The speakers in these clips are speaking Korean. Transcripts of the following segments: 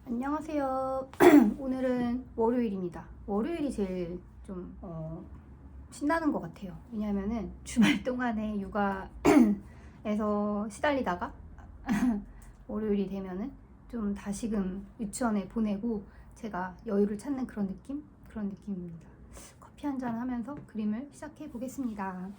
안녕하세요. 오늘은 월요일입니다. 월요일이 제일 좀 신나는 것 같아요. 왜냐면은 주말 동안에 육아에서 시달리다가 월요일이 되면은 좀 다시금 유치원에 보내고 제가 여유를 찾는 그런 느낌입니다. 커피 한잔 하면서 그림을 시작해 보겠습니다.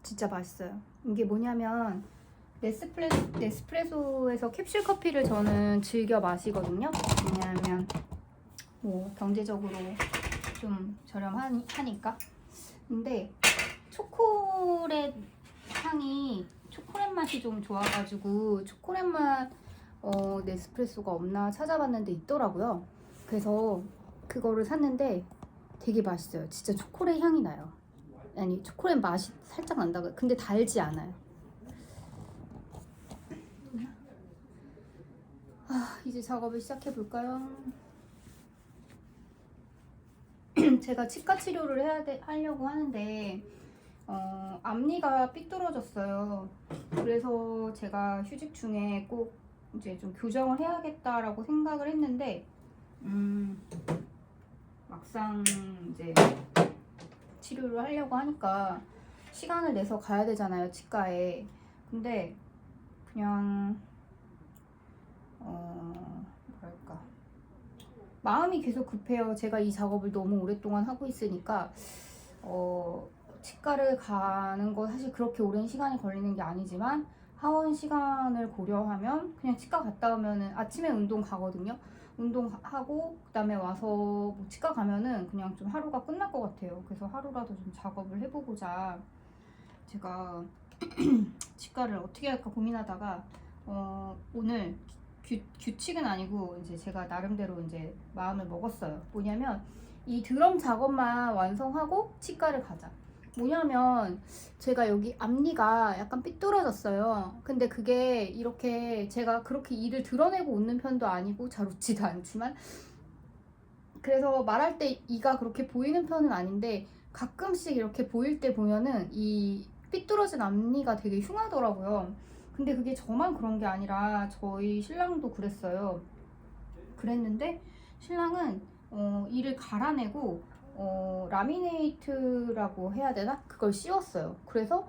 진짜 맛있어요. 이게 뭐냐면 네스프레소에서 캡슐 커피를 저는 즐겨 마시거든요. 왜냐하면 뭐 경제적으로 좀 저렴하니까. 근데 초콜릿 맛이 좀 좋아가지고 초콜릿 맛 네스프레소가 없나 찾아봤는데 있더라고요. 그래서 그거를 샀는데 되게 맛있어요. 진짜 초콜릿 향이 나요. 아니, 초콜릿 맛이 살짝 난다고. 근데 달지 않아요. 이제 작업을 시작해 볼까요? 제가 치과 치료를 하려고 하는데 앞니가 삐뚤어졌어요. 그래서 제가 휴직 중에 꼭 이제 좀 교정을 해야겠다라고 생각을 했는데 막상 이제 치료를 하려고 하니까 시간을 내서 가야 되잖아요, 치과에. 근데 그냥 뭐랄까, 마음이 계속 급해요. 제가 이 작업을 너무 오랫동안 하고 있으니까 치과를 가는 거 사실 그렇게 오랜 시간이 걸리는 게 아니지만 하원 시간을 고려하면 그냥 치과 갔다 오면은 아침에 운동 가거든요. 운동하고 그다음에 와서 뭐 치과 가면은 그냥 좀 하루가 끝날 것 같아요. 그래서 하루라도 좀 작업을 해보고자 제가 치과를 어떻게 할까 고민하다가 오늘 규칙은 아니고 이제 제가 나름대로 이제 마음을 먹었어요. 뭐냐면 이 드럼 작업만 완성하고 치과를 가자. 뭐냐면 제가 여기 앞니가 약간 삐뚤어졌어요. 근데 그게 이렇게 제가 그렇게 이를 드러내고 웃는 편도 아니고 잘 웃지도 않지만, 그래서 말할 때 이가 그렇게 보이는 편은 아닌데 가끔씩 이렇게 보일 때 보면은 이 삐뚤어진 앞니가 되게 흉하더라고요. 근데 그게 저만 그런 게 아니라 저희 신랑도 그랬는데 신랑은 이를 갈아내고 라미네이트라고 해야 되나? 그걸 씌웠어요. 그래서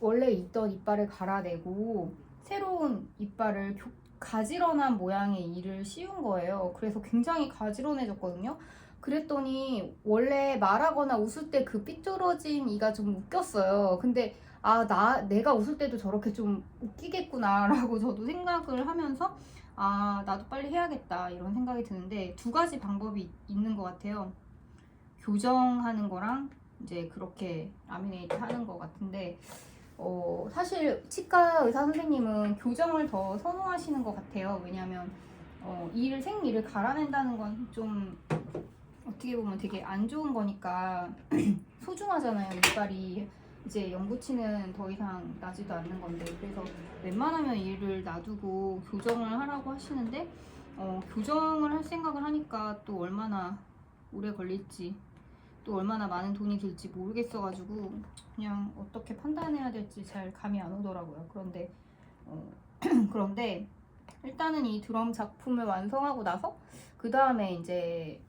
원래 있던 이빨을 갈아내고 새로운 이빨을 가지런한 모양의 이를 씌운 거예요. 그래서 굉장히 가지런해졌거든요. 그랬더니 원래 말하거나 웃을 때 그 삐뚤어진 이가 좀 웃겼어요. 근데 내가 웃을 때도 저렇게 좀 웃기겠구나라고 저도 생각을 하면서 나도 빨리 해야겠다 이런 생각이 드는데 두 가지 방법이 있는 것 같아요. 교정하는 거랑 이제 그렇게 라미네이트 하는 것 같은데 사실 치과 의사 선생님은 교정을 더 선호하시는 것 같아요. 왜냐하면 생이를 갈아낸다는 건 좀 어떻게 보면 되게 안 좋은 거니까 소중하잖아요, 이빨이. 이제 연구치는 더 이상 나지도 않는 건데, 그래서 웬만하면 이를 놔두고 교정을 하라고 하시는데 교정을 할 생각을 하니까 또 얼마나 오래 걸릴지, 또 얼마나 많은 돈이 들지 모르겠어가지고 그냥 어떻게 판단해야 될지 잘 감이 안 오더라고요. 그런데 일단은 이 드럼 작품을 완성하고 나서 그 다음에 이제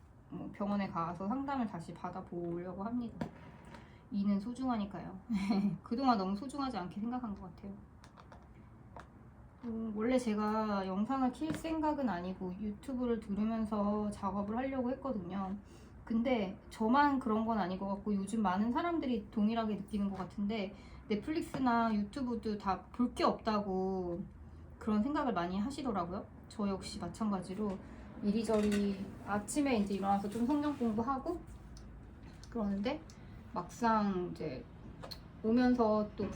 병원에 가서 상담을 다시 받아보려고 합니다. 이는 소중하니까요. 그동안 너무 소중하지 않게 생각한 것 같아요. 원래 제가 영상을 킬 생각은 아니고 유튜브를 들으면서 작업을 하려고 했거든요. 근데 저만 그런 건 아닌 것 같고 요즘 많은 사람들이 동일하게 느끼는 것 같은데 넷플릭스나 유튜브도 다 볼 게 없다고 그런 생각을 많이 하시더라고요. 저 역시 마찬가지로 이리저리 아침에 이제 일어나서 좀 성경 공부하고 그러는데 막상 이제 오면서 또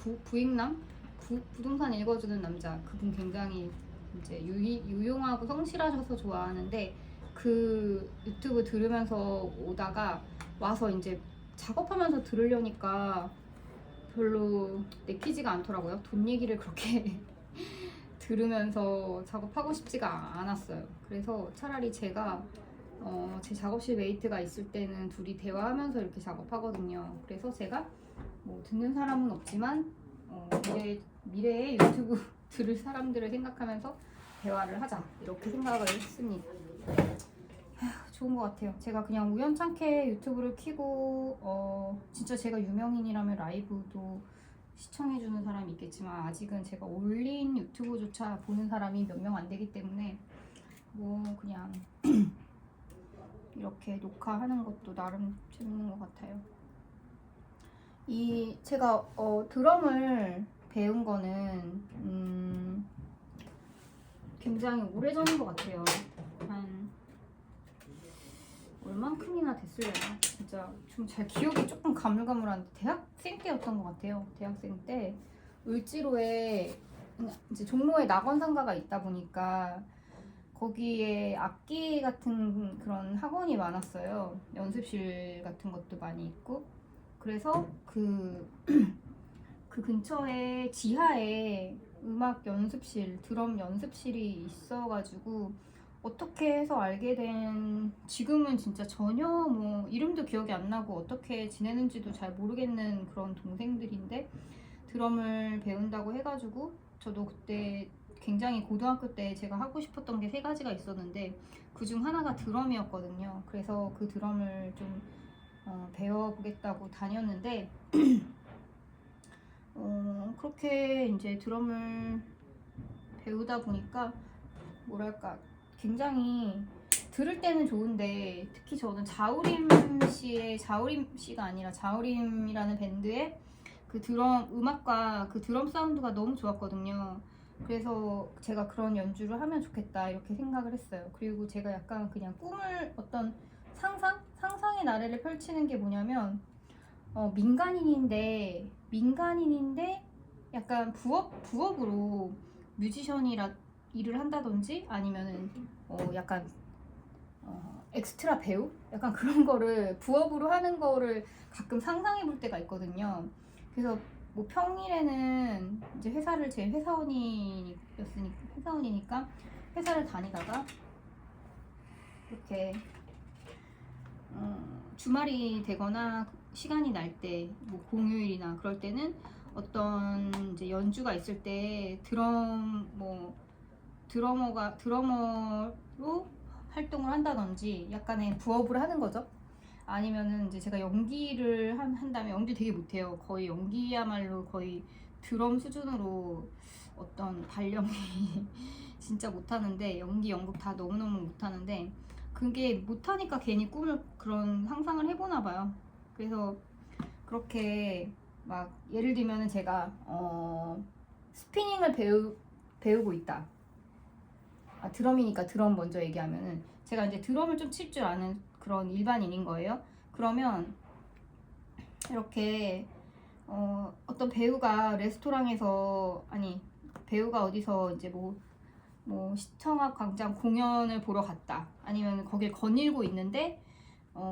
부동산 읽어주는 남자, 그분 굉장히 이제 유용하고 성실하셔서 좋아하는데 그 유튜브 들으면서 오다가 와서 이제 작업하면서 들으려니까 별로 내키지가 않더라고요. 돈 얘기를 그렇게 들으면서 작업하고 싶지가 않았어요. 그래서 차라리 제가 제 작업실 메이트가 있을 때는 둘이 대화하면서 이렇게 작업하거든요. 그래서 제가 뭐 듣는 사람은 없지만 미래에 유튜브 들을 사람들을 생각하면서 대화를 하자 이렇게 생각을 했습니다. 좋은 것 같아요. 제가 그냥 우연찮게 유튜브를 켜고 진짜 제가 유명인이라면 라이브도 시청해주는 사람이 있겠지만 아직은 제가 올린 유튜브조차 보는 사람이 몇 명 안 되기 때문에 뭐 그냥 이렇게 녹화하는 것도 나름 재밌는 것 같아요. 제가 드럼을 배운 거는 굉장히 오래전인 것 같아요. 한 얼만큼이나 됐으려나? 진짜 좀 잘 기억이 조금 가물가물한데 대학생 때였던 것 같아요. 대학생 때 을지로에 이제 종로에 낙원상가가 있다 보니까 거기에 악기 같은 그런 학원이 많았어요. 연습실 같은 것도 많이 있고 그래서 그 근처에 지하에 음악 연습실, 드럼 연습실이 있어가지고 어떻게 해서 알게 된 지금은 진짜 전혀 뭐 이름도 기억이 안 나고 어떻게 지내는지도 잘 모르겠는 그런 동생들인데 드럼을 배운다고 해가지고 저도 그때 굉장히 고등학교 때 제가 하고 싶었던 게 3가지가 있었는데 그중 하나가 드럼이었거든요. 그래서 그 드럼을 좀 배워보겠다고 다녔는데 그렇게 이제 드럼을 배우다 보니까 뭐랄까 굉장히 들을 때는 좋은데 특히 저는 자우림 씨가 아니라 자우림이라는 밴드의 그 드럼 음악과 그 드럼 사운드가 너무 좋았거든요. 그래서 제가 그런 연주를 하면 좋겠다 이렇게 생각을 했어요. 그리고 제가 약간 그냥 꿈을 어떤 상상의 나래를 펼치는 게 뭐냐면 민간인인데 약간 부업으로 뮤지션이라 일을 한다든지 아니면은 약간 엑스트라 배우? 약간 그런 거를 부업으로 하는 거를 가끔 상상해 볼 때가 있거든요. 그래서 뭐 평일에는 이제 제 회사원이니까 회사를 다니다가 이렇게 주말이 되거나 시간이 날 때, 뭐 공휴일이나 그럴 때는 어떤 이제 연주가 있을 때 드러머로 활동을 한다든지 약간의 부업을 하는 거죠. 아니면은 이제 제가 연기를 한다면 연기 되게 못해요. 거의 연기야말로 거의 드럼 수준으로 어떤 발령이 진짜 못하는데 연기 연극 다 너무너무 못하는데 그게 못하니까 괜히 그런 상상을 해보나 봐요. 그래서 그렇게 막 예를 들면은 제가 스피닝을 배우고 있다. 드럼이니까 드럼 먼저 얘기하면은 제가 이제 드럼을 좀 칠 줄 아는 그런 일반인인 거예요. 그러면 이렇게 어떤 배우가 배우가 어디서 이제 뭐 시청 앞 광장 공연을 보러 갔다. 아니면 거길 거닐고 있는데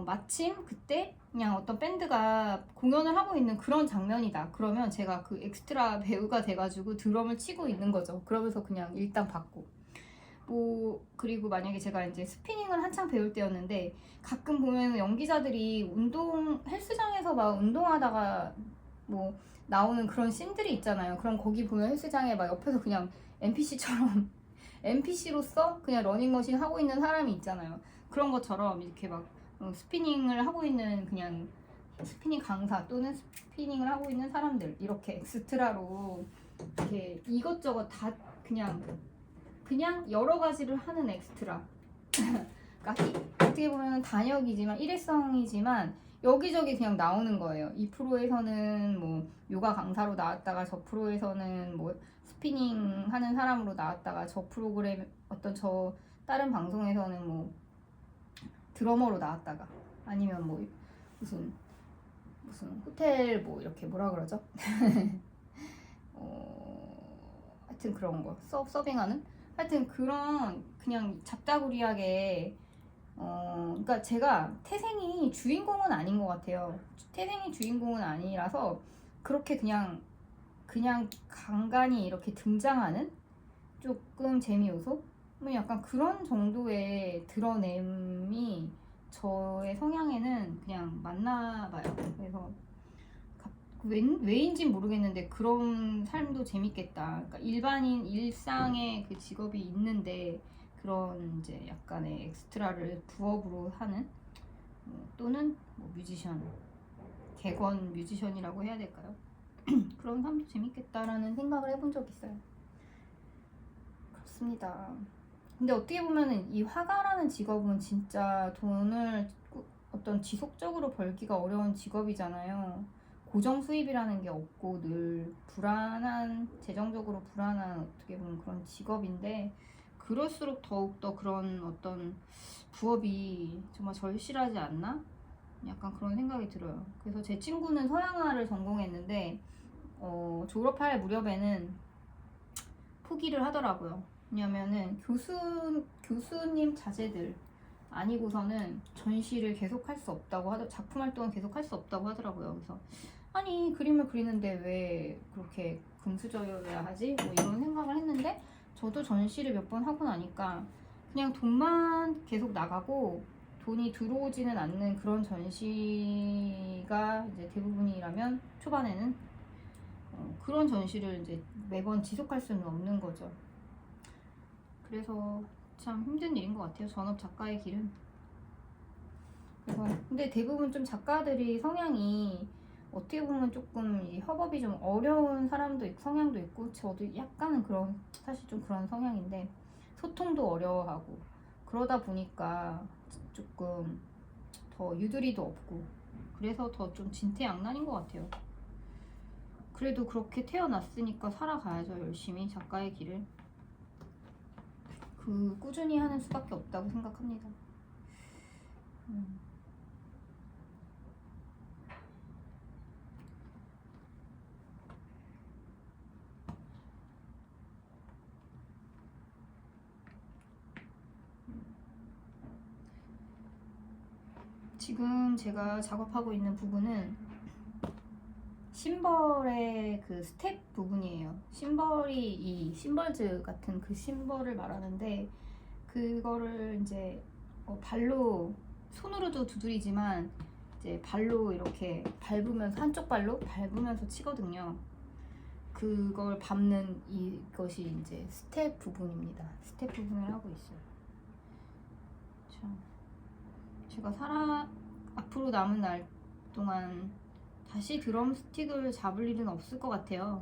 마침 그때 그냥 어떤 밴드가 공연을 하고 있는 그런 장면이다. 그러면 제가 그 엑스트라 배우가 돼가지고 드럼을 치고 있는 거죠. 그러면서 그냥 일당 받고. 그리고 만약에 제가 이제 스피닝을 한창 배울 때였는데 가끔 보면 연기자들이 헬스장에서 막 운동하다가 뭐 나오는 그런 씬들이 있잖아요. 그럼 거기 보면 헬스장에 막 옆에서 그냥 NPC처럼 NPC로서 그냥 러닝머신 하고 있는 사람이 있잖아요. 그런 것처럼 이렇게 막 스피닝을 하고 있는 그냥 스피닝 강사 또는 스피닝을 하고 있는 사람들 이렇게 엑스트라로 이렇게 이것저것 다 그냥 여러 가지를 하는 엑스트라. 그러니까 어떻게 보면 단역이지만 일회성이지만 여기저기 그냥 나오는 거예요. 이 프로에서는 뭐 요가 강사로 나왔다가 저 프로에서는 뭐 스피닝 하는 사람으로 나왔다가 저 프로그램 다른 방송에서는 뭐 드러머로 나왔다가 아니면 뭐 무슨 호텔 뭐 이렇게 뭐라 그러죠? 하여튼 그런 거 서빙하는 하여튼 그런 그냥 잡다구리하게 그러니까 제가 태생이 주인공은 아닌 것 같아요. 태생이 주인공은 아니라서 그렇게 그냥 간간히 이렇게 등장하는 조금 재미 요소? 뭐 약간 그런 정도의 드러냄이 저의 성향에는 그냥 맞나 봐요. 그래서 왜인지 모르겠는데 그런 삶도 재밌겠다. 그러니까 일반인 일상의 그 직업이 있는데 그런 이제 약간의 엑스트라를 부업으로 하는 또는 뭐 뮤지션, 객원 뮤지션이라고 해야 될까요? 그런 삶도 재밌겠다라는 생각을 해본 적 있어요. 그렇습니다. 근데 어떻게 보면은 이 화가라는 직업은 진짜 돈을 어떤 지속적으로 벌기가 어려운 직업이잖아요. 고정 수입이라는 게 없고 늘 불안한, 재정적으로 불안한 어떻게 보면 그런 직업인데 그럴수록 더욱더 그런 어떤 부업이 정말 절실하지 않나? 약간 그런 생각이 들어요. 그래서 제 친구는 서양화를 전공했는데 졸업할 무렵에는 포기를 하더라고요. 왜냐면은 교수님 자제들 아니고서는 전시를 계속 할 수 없다고 작품 활동을 계속 할 수 없다고 하더라고요. 그래서 아니 그림을 그리는데 왜 그렇게 금수저여야 하지? 뭐 이런 생각을 했는데 저도 전시를 몇 번 하고 나니까 그냥 돈만 계속 나가고 돈이 들어오지는 않는 그런 전시가 이제 대부분이라면 초반에는 그런 전시를 이제 매번 지속할 수는 없는 거죠. 그래서 참 힘든 일인 것 같아요. 전업 작가의 길은. 그래서 근데 대부분 좀 작가들이 성향이 어떻게 보면 조금 이 협업이 좀 어려운 사람도 있고 성향도 있고 저도 약간은 그런 사실 좀 그런 성향인데 소통도 어려워하고 그러다 보니까 조금 더 유두리도 없고 그래서 더 좀 진퇴양난인 것 같아요. 그래도 그렇게 태어났으니까 살아가야죠. 열심히 작가의 길을. 꾸준히 하는 수밖에 없다고 생각합니다. 지금 제가 작업하고 있는 부분은 심벌의 그 스텝 부분이에요. 심벌이 이 심벌즈 같은 그 심벌을 말하는데 그거를 이제 발로 손으로도 두드리지만 이제 발로 이렇게 밟으면서 한쪽 발로 밟으면서 치거든요. 그걸 밟는 이것이 이제 스텝 부분입니다. 스텝 부분을 하고 있어요. 참 제가 앞으로 남은 날 동안 다시 드럼 스틱을 잡을 일은 없을 것 같아요.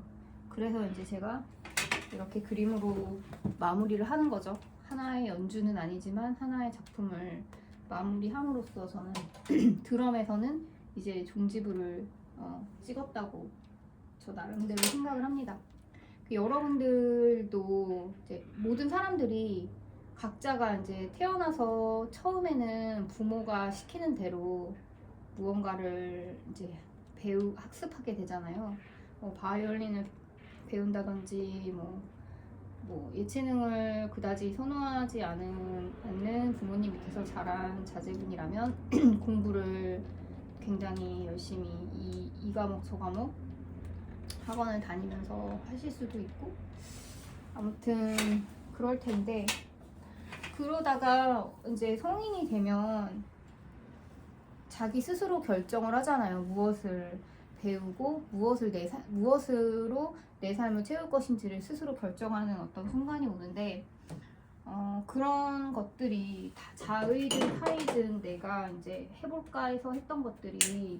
그래서 이제 제가 이렇게 그림으로 마무리를 하는 거죠. 하나의 연주는 아니지만 하나의 작품을 마무리함으로써 저는 드럼에서는 이제 종지부를 찍었다고 저 나름대로 생각을 합니다. 여러분들도 이제 모든 사람들이 각자가 이제 태어나서 처음에는 부모가 시키는 대로 무언가를 이제 학습하게 되잖아요. 바이올린을 배운다든지 뭐 예체능을 그다지 선호하지 않는 부모님 밑에서 자란 자제분이라면 공부를 굉장히 열심히 이 과목 저 과목 학원을 다니면서 하실 수도 있고 아무튼 그럴 텐데 그러다가 이제 성인이 되면 자기 스스로 결정을 하잖아요. 무엇을 배우고 무엇으로 내 삶을 채울 것인지를 스스로 결정하는 어떤 순간이 오는데 그런 것들이 다 자의든 타의든 내가 이제 해볼까 해서 했던 것들이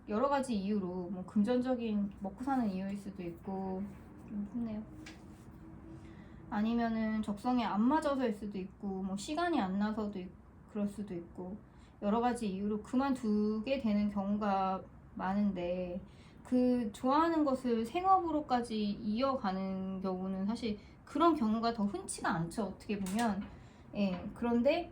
여러 가지 이유로 뭐 금전적인 먹고 사는 이유일 수도 있고 좀 힘내요. 아니면은 적성에 안 맞아서일 수도 있고 뭐 시간이 안 나서도 그럴 수도 있고 여러 가지 이유로 그만두게 되는 경우가 많은데 그 좋아하는 것을 생업으로까지 이어가는 경우는 사실 그런 경우가 더 흔치가 않죠. 어떻게 보면 그런데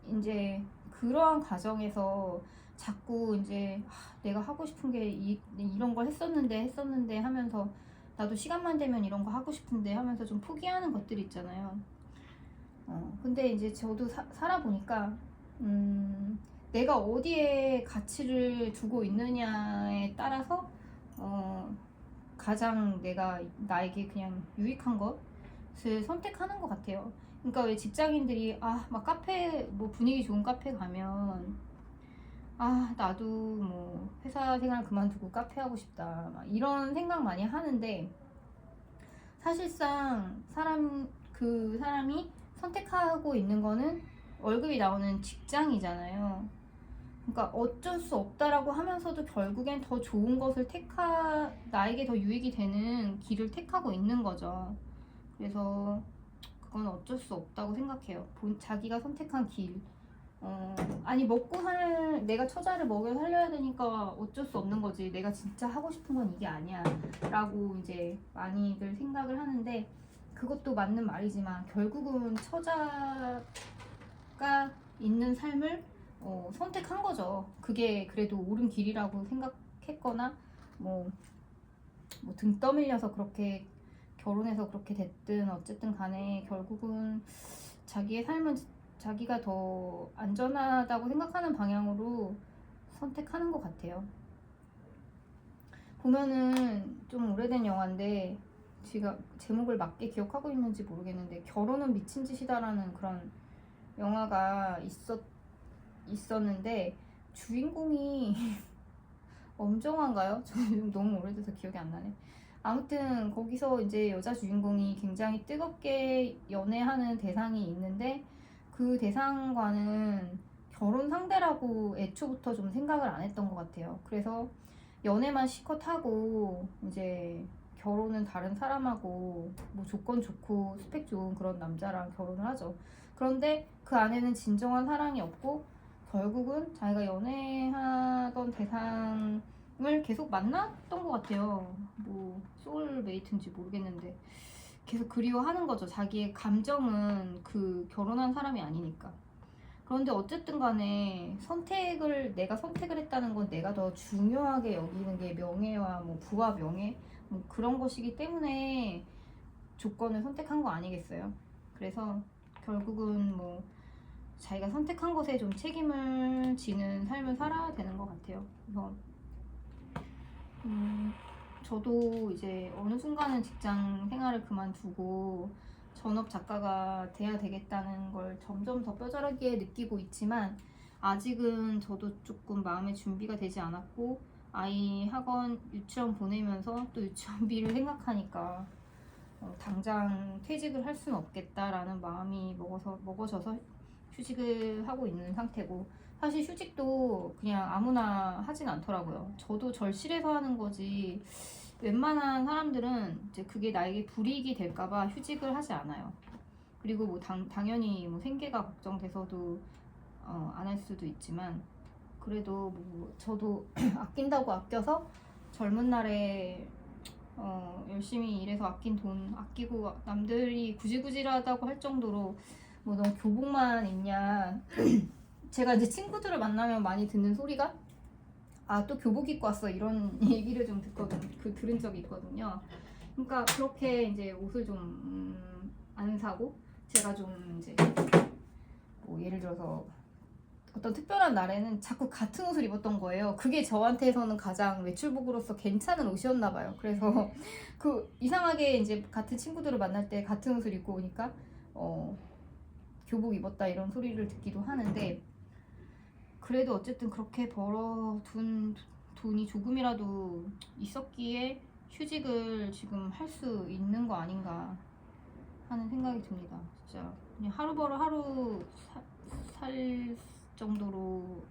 이제 그러한 과정에서 자꾸 이제 내가 하고 싶은 게 이런 걸 했었는데 하면서 나도 시간만 되면 이런 거 하고 싶은데 하면서 좀 포기하는 것들이 있잖아요. 근데 이제 저도 살아보니까 내가 어디에 가치를 두고 있느냐에 따라서 가장 나에게 그냥 유익한 것 것을 선택하는 것 같아요. 그러니까 왜 직장인들이 막 카페 뭐 분위기 좋은 카페 가면 나도 뭐 회사 생활 그만두고 카페 하고 싶다 막 이런 생각 많이 하는데, 사실상 그 사람이 선택하고 있는 거는 월급이 나오는 직장이잖아요. 그러니까 어쩔 수 없다라고 하면서도 결국엔 더 좋은 것을 나에게 더 유익이 되는 길을 택하고 있는 거죠. 그래서 그건 어쩔 수 없다고 생각해요. 자기가 선택한 길. 아니 내가 처자를 먹여 살려야 되니까 어쩔 수 없는 거지. 내가 진짜 하고 싶은 건 이게 아니야. 라고 이제 많이들 생각을 하는데, 그것도 맞는 말이지만 결국은 처자가 있는 삶을 선택한 거죠. 그게 그래도 옳은 길이라고 생각했거나 뭐 등 떠밀려서 그렇게 결혼해서 그렇게 됐든 어쨌든 간에 결국은 자기의 삶은 자기가 더 안전하다고 생각하는 방향으로 선택하는 것 같아요. 보면은 좀 오래된 영화인데 제가 제목을 맞게 기억하고 있는지 모르겠는데, 결혼은 미친 짓이다라는 그런 영화가 있었는데 주인공이 엄정화인가요? 저는 너무 오래돼서 기억이 안 나네. 아무튼 거기서 이제 여자 주인공이 굉장히 뜨겁게 연애하는 대상이 있는데, 그 대상과는 결혼 상대라고 애초부터 좀 생각을 안 했던 것 같아요. 그래서 연애만 실컷 하고 이제 결혼은 다른 사람하고 뭐 조건 좋고 스펙 좋은 그런 남자랑 결혼을 하죠. 그런데 그 안에는 진정한 사랑이 없고 결국은 자기가 연애하던 대상을 계속 만났던 것 같아요. 뭐 소울메이트인지 모르겠는데 계속 그리워하는 거죠. 자기의 감정은 그 결혼한 사람이 아니니까. 그런데 어쨌든 간에 내가 선택을 했다는 건 내가 더 중요하게 여기는 게 명예와 뭐 부와 명예 뭐 그런 것이기 때문에 조건을 선택한 거 아니겠어요? 그래서 결국은 뭐 자기가 선택한 것에 좀 책임을 지는 삶을 살아야 되는 것 같아요. 그래서 저도 이제 어느 순간은 직장 생활을 그만두고 전업 작가가 돼야 되겠다는 걸 점점 더 뼈저리게 느끼고 있지만, 아직은 저도 조금 마음의 준비가 되지 않았고, 아이 학원 유치원 보내면서 또 유치원비를 생각하니까 당장 퇴직을 할 수는 없겠다라는 마음이 먹어져서 휴직을 하고 있는 상태고, 사실 휴직도 그냥 아무나 하진 않더라고요. 저도 절실해서 하는 거지 웬만한 사람들은 이제 그게 나에게 불이익이 될까봐 휴직을 하지 않아요. 그리고 뭐 당연히 뭐 생계가 걱정돼서도 안 할 수도 있지만, 그래도 뭐 저도 아낀다고 아껴서 젊은 날에 열심히 일해서 아낀 돈 아끼고, 남들이 구질구질하다고 할 정도로 뭐 넌 교복만 입냐 제가 이제 친구들을 만나면 많이 듣는 소리가 또 교복 입고 왔어 이런 얘기를 좀 들은 적이 있거든요. 그러니까 그렇게 이제 옷을 좀 안 사고, 제가 좀 이제 뭐 예를 들어서 어떤 특별한 날에는 자꾸 같은 옷을 입었던 거예요. 그게 저한테서는 가장 외출복으로서 괜찮은 옷이었나 봐요. 그래서 그 이상하게 이제 같은 친구들을 만날 때 같은 옷을 입고 오니까 교복 입었다 이런 소리를 듣기도 하는데, 그래도 어쨌든 그렇게 벌어둔 돈이 조금이라도 있었기에 휴직을 지금 할 수 있는 거 아닌가 하는 생각이 듭니다. 진짜 그냥 하루 벌어 하루 살 정도로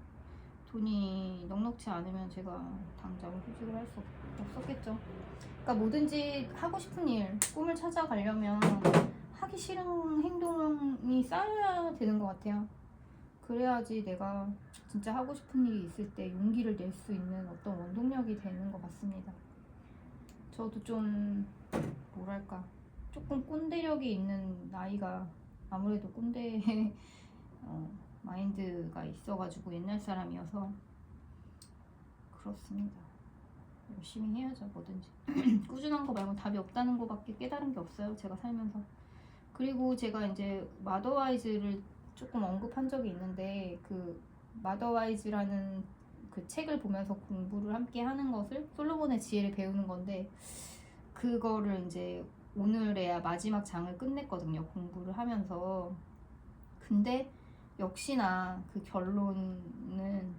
돈이 넉넉치 않으면 제가 당장 휴직을 할 수 없었겠죠. 그러니까 뭐든지 하고 싶은 일, 꿈을 찾아가려면 하기 싫은 행동이 쌓여야 되는 것 같아요. 그래야지 내가 진짜 하고 싶은 일이 있을 때 용기를 낼 수 있는 어떤 원동력이 되는 것 같습니다. 저도 좀 뭐랄까 조금 꼰대력이 있는 나이가, 아무래도 꼰대 마인드가 있어가지고 옛날 사람이어서 그렇습니다. 열심히 해야죠. 뭐든지 꾸준한 거 말고 답이 없다는 거밖에 깨달은 게 없어요, 제가 살면서. 그리고 제가 이제 마더와이즈를 조금 언급한 적이 있는데, 그 마더와이즈라는 그 책을 보면서 공부를 함께 하는 것을, 솔로몬의 지혜를 배우는 건데, 그거를 이제 오늘에야 마지막 장을 끝냈거든요. 공부를 하면서. 근데 역시나 그 결론은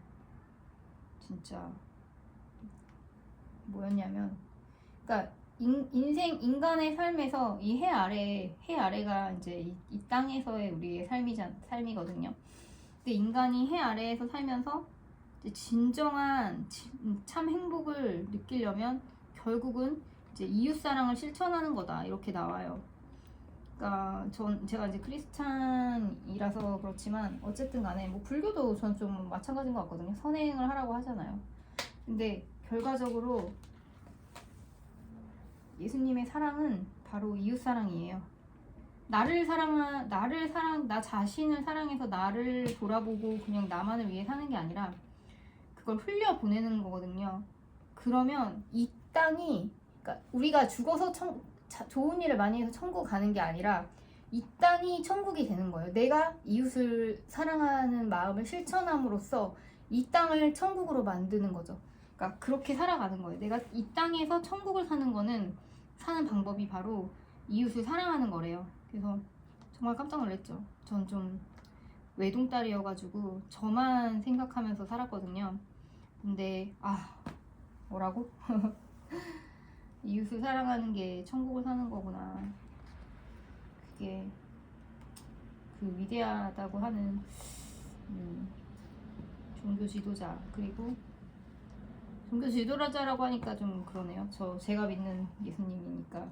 진짜 뭐였냐면, 그러니까 인간의 삶에서 이 해 아래가 이제 이 땅에서의 우리의 삶이거든요. 근데 인간이 해 아래에서 살면서 이제 진정한 참 행복을 느끼려면 결국은 이제 이웃 사랑을 실천하는 거다, 이렇게 나와요. 그러니까 제가 이제 크리스찬이라서 그렇지만 어쨌든 간에 뭐 불교도 전 좀 마찬가지인 것 같거든요. 선행을 하라고 하잖아요. 근데 결과적으로 예수님의 사랑은 바로 이웃 사랑이에요. 나 자신을 사랑해서 나를 돌아보고 그냥 나만을 위해 사는 게 아니라 그걸 흘려 보내는 거거든요. 그러면 이 땅이, 그러니까 우리가 죽어서 좋은 일을 많이 해서 천국 가는 게 아니라 이 땅이 천국이 되는 거예요. 내가 이웃을 사랑하는 마음을 실천함으로써 이 땅을 천국으로 만드는 거죠. 그러니까 그렇게 살아가는 거예요. 내가 이 땅에서 천국을 사는 방법이 바로 이웃을 사랑하는 거래요. 그래서 정말 깜짝 놀랐죠. 전 좀 외동딸이어가지고 저만 생각하면서 살았거든요. 근데 뭐라고? 이웃을 사랑하는 게 천국을 사는 거구나. 그게 그 위대하다고 하는 종교 지도자, 그리고 종교 지도자라고 하니까 좀 그러네요. 제가 믿는 예수님이니까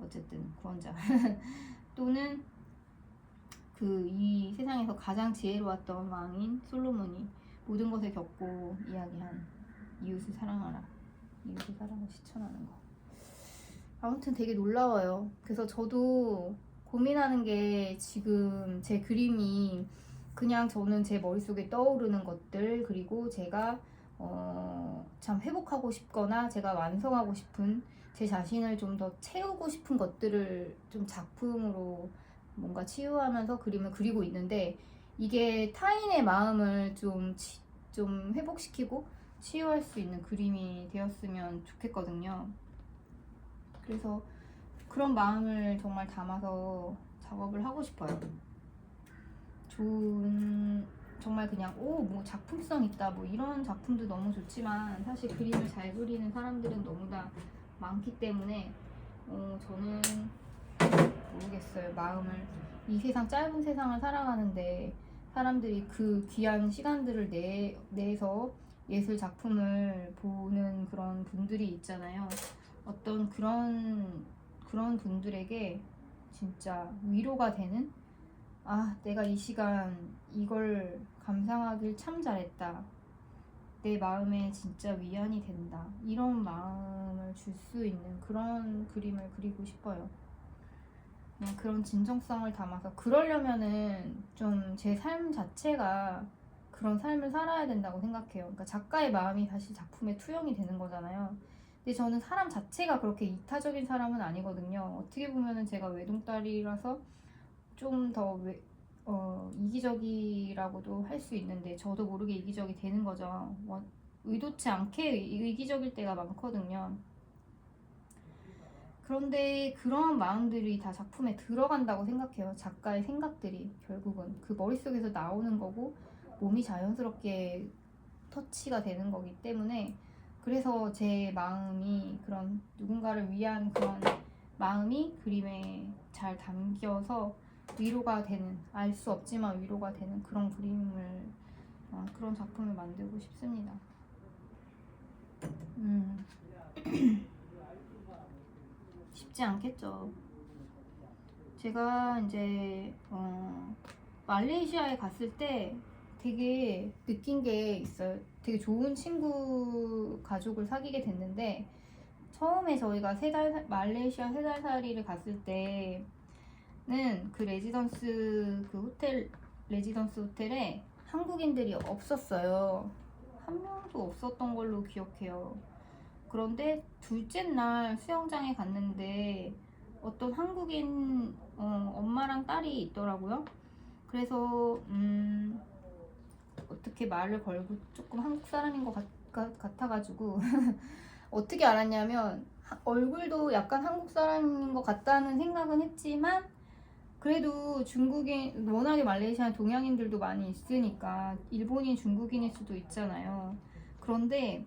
어쨌든 구원자. 또는 이 세상에서 가장 지혜로웠던 왕인 솔로몬이 모든 것을 겪고 이야기한 이웃을 사랑하라, 이웃의 사랑을 실천하는 거. 아무튼 되게 놀라워요. 그래서 저도 고민하는 게, 지금 제 그림이 그냥 저는 제 머릿속에 떠오르는 것들, 그리고 제가 참 회복하고 싶거나 제가 완성하고 싶은, 제 자신을 좀 더 채우고 싶은 것들을 좀 작품으로 뭔가 치유하면서 그림을 그리고 있는데, 이게 타인의 마음을 좀 회복시키고 치유할 수 있는 그림이 되었으면 좋겠거든요. 그래서 그런 마음을 정말 담아서 작업을 하고 싶어요. 정말 그냥 뭐 작품성 있다 뭐 이런 작품도 너무 좋지만, 사실 그림을 잘 그리는 사람들은 너무나 많기 때문에 저는 모르겠어요. 마음을, 이 짧은 세상을 살아가는데 사람들이 그 귀한 시간들을 내서 예술 작품을 보는 그런 분들이 있잖아요. 어떤 그런 분들에게 진짜 위로가 되는, 내가 이 시간 이걸 감상하길 참 잘했다, 내 마음에 진짜 위안이 된다, 이런 마음을 줄 수 있는 그런 그림을 그리고 싶어요. 그냥 그런 진정성을 담아서, 그러려면은 좀 제 삶 자체가 그런 삶을 살아야 된다고 생각해요. 그러니까 작가의 마음이 다시 작품에 투영이 되는 거잖아요. 근데 저는 사람 자체가 그렇게 이타적인 사람은 아니거든요. 어떻게 보면은 제가 외동딸이라서 좀 더 이기적이라고도 할 수 있는데, 저도 모르게 이기적이 되는 거죠. 의도치 않게 이기적일 때가 많거든요. 그런데 그런 마음들이 다 작품에 들어간다고 생각해요. 작가의 생각들이 결국은 그 머릿속에서 나오는 거고, 몸이 자연스럽게 터치가 되는 거기 때문에, 그래서 제 마음이, 그런 누군가를 위한 그런 마음이 그림에 잘 담겨서 위로가 되는, 알 수 없지만 위로가 되는 그런 그런 작품을 만들고 싶습니다. 쉽지 않겠죠. 제가 이제 말레이시아에 갔을 때 되게 느낀 게 있어요. 되게 좋은 친구 가족을 사귀게 됐는데, 처음에 저희가 말레이시아 3달살이를 갔을 때는 그 레지던스 호텔에 한국인들이 없었어요. 한 명도 없었던 걸로 기억해요. 그런데 둘째 날 수영장에 갔는데 어떤 한국인 엄마랑 딸이 있더라고요. 그래서 어떻게 말을 걸고, 조금 한국 사람인 것 같아가지고 어떻게 알았냐면 얼굴도 약간 한국 사람인 것 같다는 생각은 했지만 그래도 중국인 워낙에 말레이시아 동양인들도 많이 있으니까 일본인 중국인일 수도 있잖아요. 그런데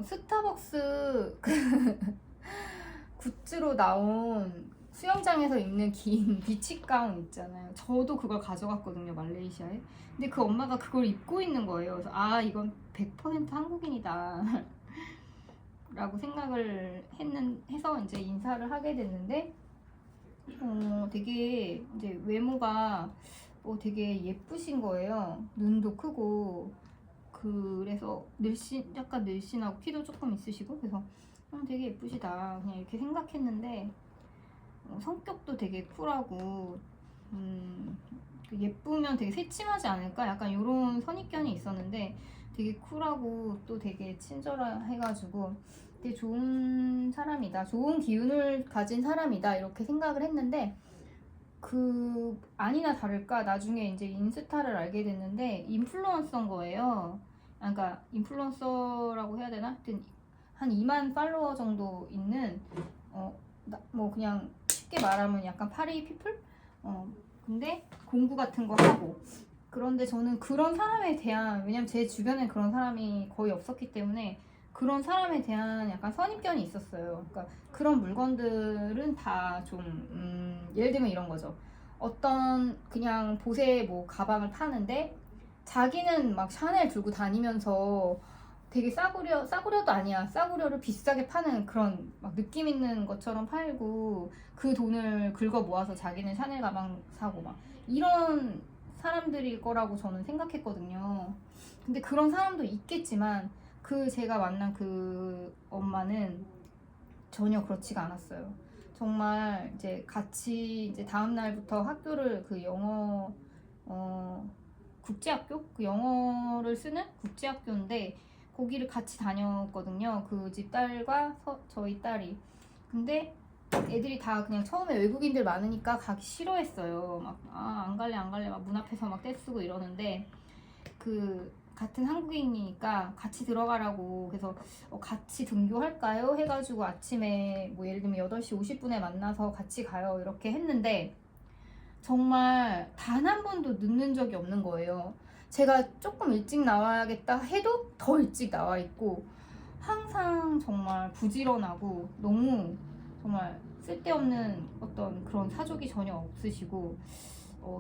스타벅스 굿즈로 나온 수영장에서 입는 긴 비치 가운 있잖아요. 저도 그걸 가져갔거든요, 말레이시아에. 근데 그 엄마가 그걸 입고 있는 거예요. 그래서 아, 이건 100% 한국인이다 라고 생각을 해서 이제 인사를 하게 됐는데 되게 이제 외모가 되게 예쁘신 거예요. 눈도 크고 그래서 약간 늘씬하고 키도 조금 있으시고 그래서 되게 예쁘시다 그냥 이렇게 생각했는데 성격도 되게 쿨하고 예쁘면 되게 새침하지 않을까? 약간 이런 선입견이 있었는데 되게 쿨하고 또 되게 친절해가지고 되게 좋은 사람이다. 좋은 기운을 가진 사람이다. 이렇게 생각을 했는데 아니나 다를까 나중에 이제 인스타를 알게 됐는데 인플루언서인 거예요. 그러니까 인플루언서라고 해야 되나? 하여튼 한 2만 팔로워 정도 있는 뭐 그냥 쉽게 말하면 약간 파리 피플? 근데 공부 같은 거 하고 그런데 저는 그런 사람에 대한 왜냐면 제 주변에 그런 사람이 거의 없었기 때문에 그런 사람에 대한 약간 선입견이 있었어요. 그러니까 그런 물건들은 다 좀 예를 들면 이런 거죠. 어떤 그냥 보세 뭐 가방을 파는데 자기는 막 샤넬 들고 다니면서 되게 싸구려도 아니야. 싸구려를 비싸게 파는 그런 막 느낌 있는 것처럼 팔고 그 돈을 긁어 모아서 자기는 샤넬 가방 사고 막 이런 사람들일 거라고 저는 생각했거든요. 근데 그런 사람도 있겠지만 제가 만난 그 엄마는 전혀 그렇지가 않았어요. 정말 이제 같이 이제 다음 날부터 학교를 그 영어 국제학교? 그 영어를 쓰는 국제학교인데 거기를 같이 다녔거든요. 그 집 딸과 저희 딸이. 근데 애들이 다 그냥 처음에 외국인들 많으니까 가기 싫어했어요. 막 안 갈래 막 문 앞에서 막 떼쓰고 이러는데 같은 한국인이니까 같이 들어가라고 그래서 같이 등교할까요? 해가지고 아침에 뭐 예를 들면 8시 50분에 만나서 같이 가요 이렇게 했는데 정말 단 한 번도 늦는 적이 없는 거예요. 제가 조금 일찍 나와야겠다 해도 더 일찍 나와 있고 항상 정말 부지런하고 너무 정말 쓸데없는 어떤 그런 사족이 전혀 없으시고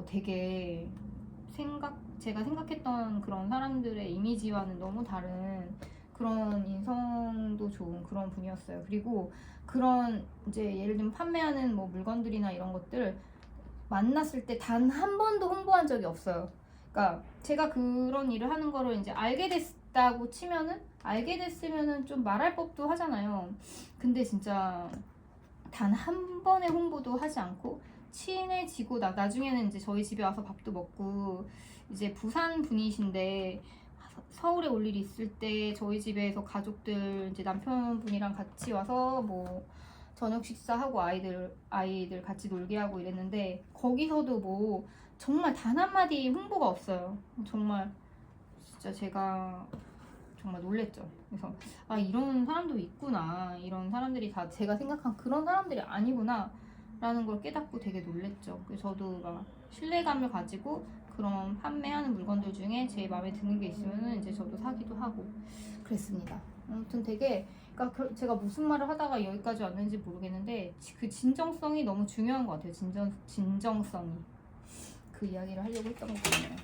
되게 제가 생각했던 그런 사람들의 이미지와는 너무 다른 그런 인성도 좋은 그런 분이었어요. 그리고 그런 이제 예를 들면 판매하는 뭐 물건들이나 이런 것들 만났을 때 단 한 번도 홍보한 적이 없어요. 그러니까 제가 그런 일을 하는 거를 이제 알게 됐다고 치면은 알게 됐으면은 좀 말할 법도 하잖아요. 근데 진짜 단 한 번의 홍보도 하지 않고 친해지고 나중에는 이제 저희 집에 와서 밥도 먹고 이제 부산 분이신데 서울에 올 일이 있을 때 저희 집에서 가족들 이제 남편분이랑 같이 와서 뭐 저녁 식사하고 아이들 같이 놀게 하고 이랬는데 거기서도 뭐 정말 단 한마디 홍보가 없어요. 정말 진짜 제가 정말 놀랬죠. 그래서 이런 사람도 있구나. 이런 사람들이 다 제가 생각한 그런 사람들이 아니구나 라는 걸 깨닫고 되게 놀랬죠. 그래서 저도 막 신뢰감을 가지고 그런 판매하는 물건들 중에 제일 마음에 드는 게 있으면 이제 저도 사기도 하고 그랬습니다. 아무튼 되게 그러니까 제가 무슨 말을 하다가 여기까지 왔는지 모르겠는데 그 진정성이 너무 중요한 것 같아요. 진정성이 그 이야기를 하려고 했던 것 같네요.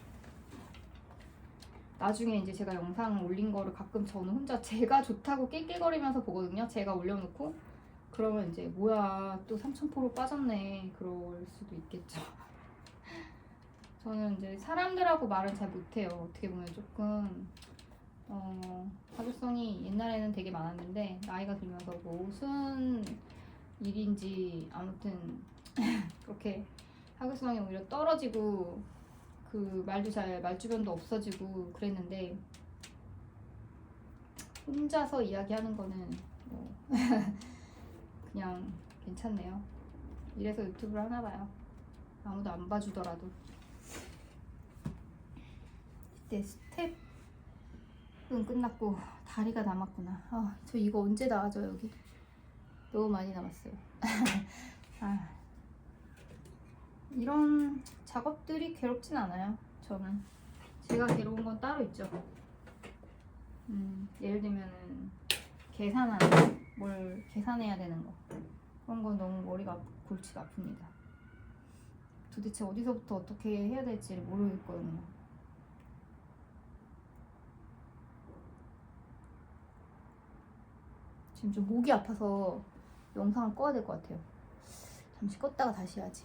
나중에 이제 제가 영상 올린 거를 가끔 저는 혼자 제가 좋다고 낄낄거리면서 보거든요. 제가 올려놓고 그러면 이제 뭐야 또 3,000% 빠졌네 그럴 수도 있겠죠. 저는 이제 사람들하고 말은 잘 못해요. 어떻게 보면 조금 사교성이 옛날에는 되게 많았는데 나이가 들면서 뭐 무슨 일인지 아무튼 그렇게 사교성이 오히려 떨어지고 그 말주변도 없어지고 그랬는데 혼자서 이야기하는 거는 뭐 그냥 괜찮네요. 이래서 유튜브를 하나 봐요. 아무도 안 봐주더라도. 이때 스텝은 힙은 끝났고 다리가 남았구나. 아, 저 이거 언제 나와줘 여기. 너무 많이 남았어요. 아, 이런 작업들이 괴롭진 않아요. 저는 제가 괴로운 건 따로 있죠. 예를 들면은 계산하는 거, 뭘 계산해야 되는 거, 그런 건 너무 머리가 골치가 아픕니다. 도대체 어디서부터 어떻게 해야 될지를 모르겠거든요. 지금 좀 목이 아파서 영상을 꺼야 될 것 같아요. 잠시 껐다가 다시 해야지.